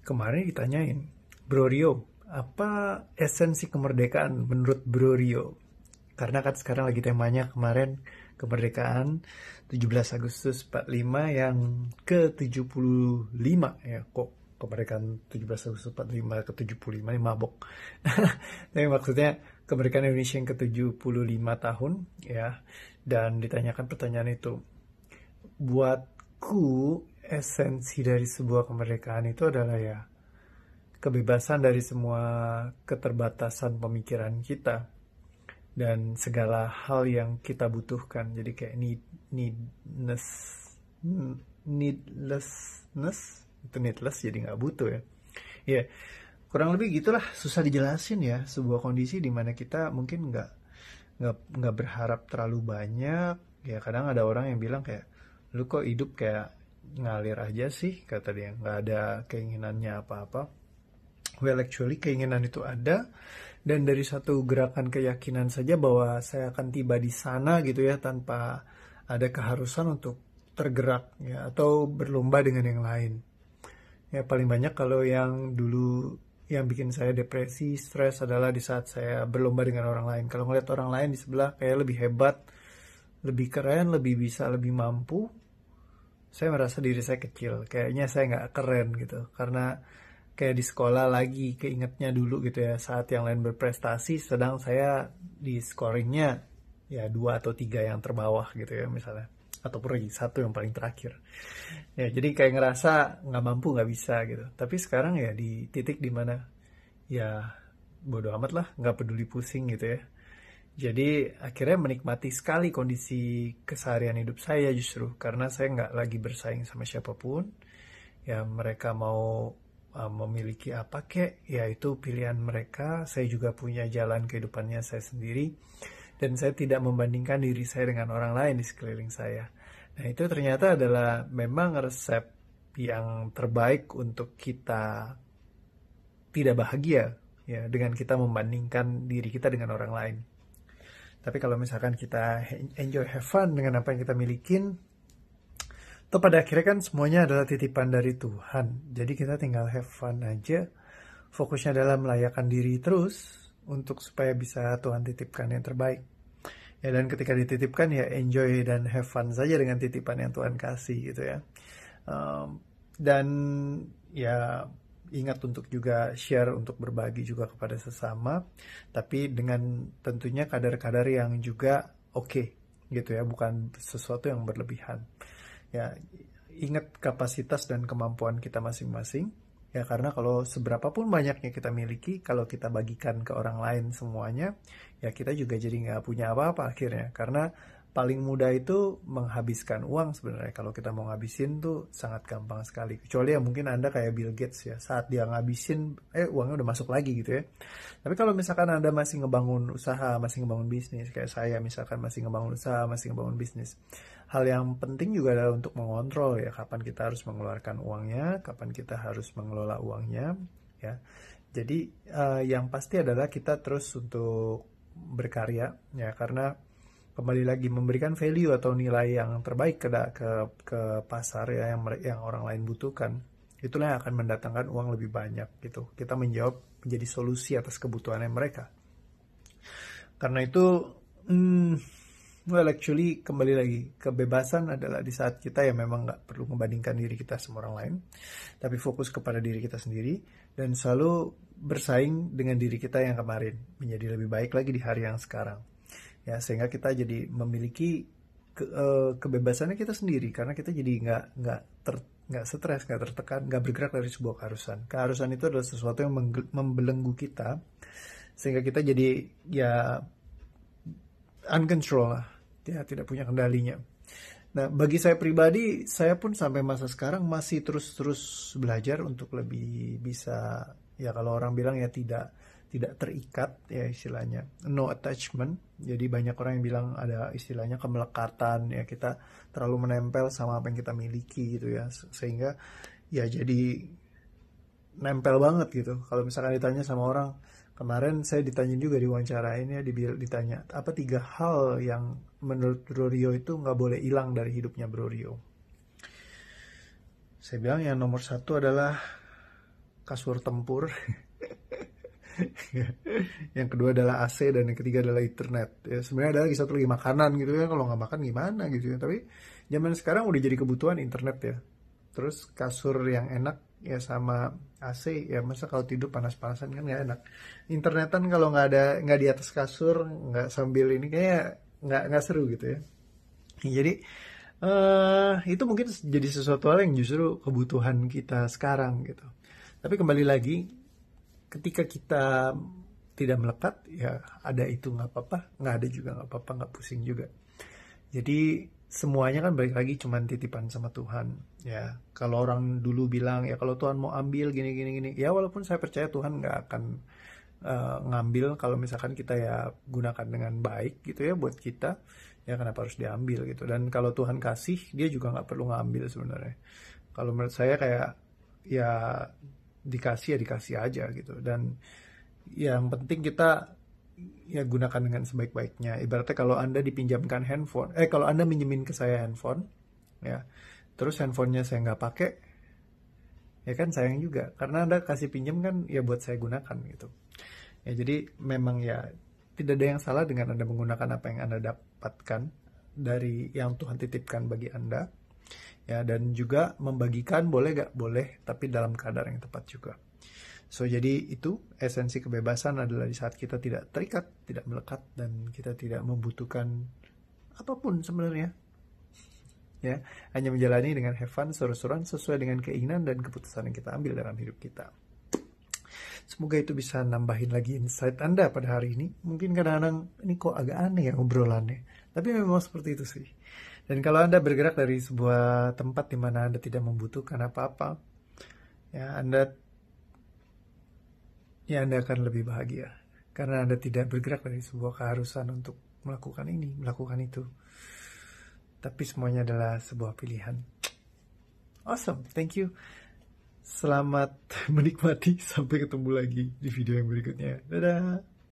Kemarin ditanyain, Bro Rio, apa esensi kemerdekaan menurut Bro Rio? Karena kan sekarang lagi temanya kemarin kemerdekaan 17 Agustus 45 yang ke-75 ya. Kok kemerdekaan 17 Agustus 45 ke-75 ini mabok. Tapi maksudnya kemerdekaan Indonesia yang ke-75 tahun ya. Dan ditanyakan pertanyaan itu. Buatku esensi dari sebuah kemerdekaan itu adalah ya kebebasan dari semua keterbatasan pemikiran kita dan segala hal yang kita butuhkan. Jadi kayak needness, needlessness, itu needless jadi nggak butuh ya. Ya, kurang lebih gitulah, susah dijelasin ya sebuah kondisi di mana kita mungkin nggak berharap terlalu banyak. Ya kadang ada orang yang bilang kayak, lu kok hidup kayak ngalir aja sih, kata dia, nggak ada keinginannya apa-apa. Well, actually keinginan itu ada, dan dari satu gerakan keyakinan saja bahwa saya akan tiba di sana gitu ya, tanpa ada keharusan untuk tergerak ya, atau berlomba dengan yang lain. Ya paling banyak kalau yang dulu yang bikin saya depresi, stres adalah di saat saya berlomba dengan orang lain. Kalau ngeliat orang lain di sebelah kayak lebih hebat, lebih keren, lebih bisa, lebih mampu, saya merasa diri saya kecil, kayaknya saya nggak keren gitu, karena kayak di sekolah lagi keingetnya dulu gitu ya, saat yang lain berprestasi sedang saya di scoringnya ya 2 atau 3 yang terbawah gitu ya misalnya, ataupun lagi 1 yang paling terakhir ya, jadi kayak ngerasa nggak mampu, nggak bisa gitu. Tapi sekarang ya di titik dimana ya bodo amat lah, nggak peduli pusing gitu ya. Jadi akhirnya menikmati sekali kondisi keseharian hidup saya, justru karena saya nggak lagi bersaing sama siapapun. Ya mereka mau memiliki apa kek, ya itu pilihan mereka. Saya juga punya jalan kehidupannya saya sendiri. Dan saya tidak membandingkan diri saya dengan orang lain di sekeliling saya. Nah itu ternyata adalah memang resep yang terbaik untuk kita tidak bahagia ya, dengan kita membandingkan diri kita dengan orang lain. Tapi kalau misalkan kita enjoy, have fun dengan apa yang kita milikin, toh pada akhirnya kan semuanya adalah titipan dari Tuhan. Jadi kita tinggal have fun aja, fokusnya dalam melayakan diri terus, untuk supaya bisa Tuhan titipkan yang terbaik. Ya dan ketika dititipkan ya enjoy dan have fun saja dengan titipan yang Tuhan kasih gitu ya. Dan ya ingat untuk juga share, untuk berbagi juga kepada sesama, tapi dengan tentunya kadar-kadar yang juga oke gitu ya, bukan sesuatu yang berlebihan. Ya ingat kapasitas dan kemampuan kita masing-masing ya, karena kalau seberapapun banyaknya kita miliki, kalau kita bagikan ke orang lain semuanya, ya kita juga jadi nggak punya apa-apa akhirnya, karena paling mudah itu menghabiskan uang sebenarnya. Kalau kita mau ngabisin tuh sangat gampang sekali. Kecuali ya mungkin Anda kayak Bill Gates ya, saat dia ngabisin, uangnya udah masuk lagi gitu ya. Tapi kalau misalkan Anda masih ngebangun usaha, masih ngebangun bisnis, kayak saya misalkan masih ngebangun usaha, masih ngebangun bisnis, hal yang penting juga adalah untuk mengontrol ya, kapan kita harus mengeluarkan uangnya, kapan kita harus mengelola uangnya ya. Jadi yang pasti adalah kita terus untuk berkarya ya, karena kembali lagi memberikan value atau nilai yang terbaik ke pasar ya, yang orang lain butuhkan. Itulah yang akan mendatangkan uang lebih banyak gitu. Kita menjadi solusi atas kebutuhannya mereka. Karena itu well actually kembali lagi, kebebasan adalah di saat kita ya memang nggak perlu membandingkan diri kita sama orang lain, tapi fokus kepada diri kita sendiri dan selalu bersaing dengan diri kita yang kemarin menjadi lebih baik lagi di hari yang sekarang. Ya sehingga kita jadi memiliki kebebasannya kita sendiri, karena kita jadi nggak stres, nggak tertekan, nggak bergerak dari sebuah keharusan. Keharusan itu adalah sesuatu yang membelenggu kita sehingga kita jadi ya uncontrol lah, ya tidak punya kendalinya. Nah bagi saya pribadi, saya pun sampai masa sekarang masih terus belajar untuk lebih bisa, ya kalau orang bilang ya tidak terikat ya istilahnya, no attachment. Jadi banyak orang yang bilang ada istilahnya kemelekatan ya, kita terlalu menempel sama apa yang kita miliki gitu ya, sehingga ya jadi nempel banget gitu. Kalau misalkan ditanya sama orang, kemarin saya ditanya juga di wawancara ini ya, ditanya apa 3 hal yang menurut Bro Rio itu nggak boleh hilang dari hidupnya Bro Rio. Saya bilang yang nomor 1 adalah kasur tempur. Yang kedua adalah AC, dan yang ketiga adalah internet. Ya, sebenarnya ada lagi satu lagi, makanan gitu ya. Kalau nggak makan gimana gitu ya. Tapi zaman sekarang udah jadi kebutuhan internet ya. Terus kasur yang enak ya sama AC ya, masa kalau tidur panas-panasan kan nggak enak. Internetan kalau nggak di atas kasur, nggak sambil ini, kayak nggak seru gitu ya. Jadi itu mungkin jadi sesuatu hal yang justru kebutuhan kita sekarang gitu. Tapi kembali lagi, ketika kita tidak melekat, ya ada itu nggak apa-apa, nggak ada juga nggak apa-apa, nggak pusing juga. Jadi semuanya kan balik lagi cuman titipan sama Tuhan. Ya, kalau orang dulu bilang ya kalau Tuhan mau ambil gini gini gini, ya walaupun saya percaya Tuhan nggak akan ngambil kalau misalkan kita ya gunakan dengan baik gitu ya buat kita, ya kenapa harus diambil gitu. Dan kalau Tuhan kasih, dia juga nggak perlu ngambil sebenarnya. Kalau menurut saya kayak ya dikasih ya dikasih aja gitu. Dan yang penting kita ya gunakan dengan sebaik-baiknya. Ibaratnya kalau Anda dipinjamkan handphone, kalau Anda minjemin ke saya handphone, ya, terus handphonenya saya nggak pakai, ya kan sayang juga. Karena Anda kasih pinjam kan ya buat saya gunakan gitu. Ya jadi memang ya tidak ada yang salah dengan Anda menggunakan apa yang Anda dapatkan dari yang Tuhan titipkan bagi Anda. Ya, dan juga membagikan boleh gak? Boleh, tapi dalam kadar yang tepat juga. So, jadi itu esensi kebebasan adalah di saat kita tidak terikat, tidak melekat, dan kita tidak membutuhkan apapun sebenarnya. Ya, hanya menjalani dengan have fun, seru-seruan sesuai dengan keinginan dan keputusan yang kita ambil dalam hidup kita. Semoga itu bisa nambahin lagi insight Anda pada hari ini. Mungkin kadang-kadang ini kok agak aneh ya obrolannya, tapi memang seperti itu sih. Dan kalau Anda bergerak dari sebuah tempat di mana Anda tidak membutuhkan apa-apa, ya Anda akan lebih bahagia. Karena Anda tidak bergerak dari sebuah keharusan untuk melakukan ini, melakukan itu. Tapi semuanya adalah sebuah pilihan. Awesome, thank you. Selamat menikmati, sampai ketemu lagi di video yang berikutnya. Dadah.